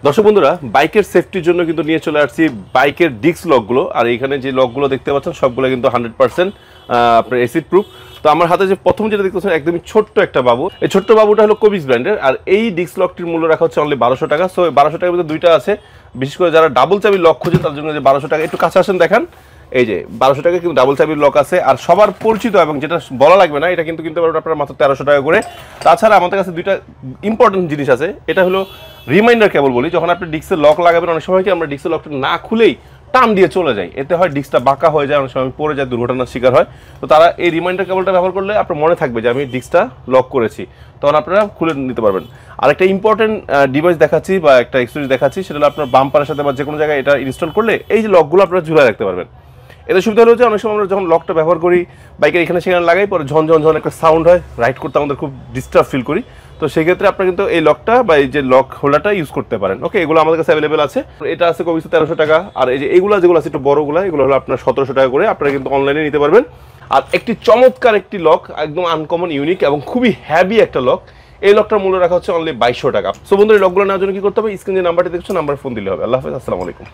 দর্শক বন্ধুরা, বাইকের সেফটির জন্য কিন্তু নিয়ে চলে আসছি বাইকের ডিস্ক লকগুলো। আর এখানে যে লকগুলো দেখতে পাচ্ছেন সবগুলো কিন্তু 100% আপনার অ্যাসিড প্রুফ। তো আমার হাতে যে প্রথম যেটা দেখতেছেন একদমই ছোট্ট একটা বাবু, এই ছোট্ট বাবুটা হলো কোবিস ব্র্যান্ডের। আর এই ডিস্ক লকটির মূল্য রাখা হচ্ছে অনলি 1200 টাকা। সো 1200 টাকার মধ্যে দুইটা আছে, বিশেষ করে যারা ডাবল চাবি লক খোঁজে তার জন্য যে 1200 টাকা। একটু কাছে আসেন দেখান, এই যে 1200 টাকা কিন্তু ডাবল চাবির লক আছে। আর সবার পরিচিত এবং যেটা বলা লাগবে না, এটা কিন্তু কিনতে পারবেন আপনারা মাত্র 1300 টাকা করে। তাছাড়া আমাদের কাছে দুইটা ইম্পর্টেন্ট জিনিস আছে। এটা হলো রিমাইন্ডার কেবল বলি, যখন আপনি ডিস্কের লক লাগাবেন অনেক সময় কি আমরা ডিস্কের লকটা না খুলেই টান দিয়ে চলে যাই, এতে হয় ডিস্কটা বাঁকা হয়ে যায়, অনেক সময় পড়ে যায়, দুর্ঘটনার শিকার হয়। তো তারা এই রিমাইন্ডার কেবলটা ব্যবহার করলে আপনার মনে থাকবে যে আমি ডিস্কটা লক করেছি, তখন আপনারা খুলে নিতে পারবেন। আর একটা ইম্পর্টেন্ট ডিভাইস দেখাচ্ছি বা একটা এক্সেসরিজ দেখাচ্ছি, সেটা হলো আপনার বাম্পারের সাথে বা যে কোনো জায়গায় এটা ইনস্টল করলে এই যে লকগুলো আপনারা ঝুলে রাখতে পারবেন। এতে সুবিধা হলো যে অনেক সময় আমরা যখন লকটা ব্যবহার করি বাইকের এখানে সেখানে লাগাই, পরে ঝন একটা সাউন্ড হয়, রাইড করতে আমাদের খুব ডিস্টার্ব ফিল করি। তো সেক্ষেত্রে আপনারা কিন্তু এই লকটা বা এই যে লক হোল্ডারটা ইউজ করতে পারেন। ওকে, এগুলো আমাদের কাছে অ্যাভেলেবেল আছে। এটা আছে কবিস 1300 টাকা। আর এই যে এগুলো যেগুলো আছে একটু বড়গুলো, এগুলো হলো আপনার 1700 টাকা করে। আপনারা কিন্তু অনলাইনে নিতে পারবেন। আর একটি চমৎকার একটি লক, একদম আনকমন, ইউনিক এবং খুবই হ্যাভি একটা লক, এই লকটার মূল্য রাখা হচ্ছে অনলি 2200 টাকা। সো বন্ধুরা, এই লকগুলো নেওয়ার জন্য কি করতে হবে? স্ক্রিনে যে নাম্বারটি দেখছো, নাম্বার ফোন দিলে হবে। আল্লাহ হাফেজ, আসসালামু আলাইকুম।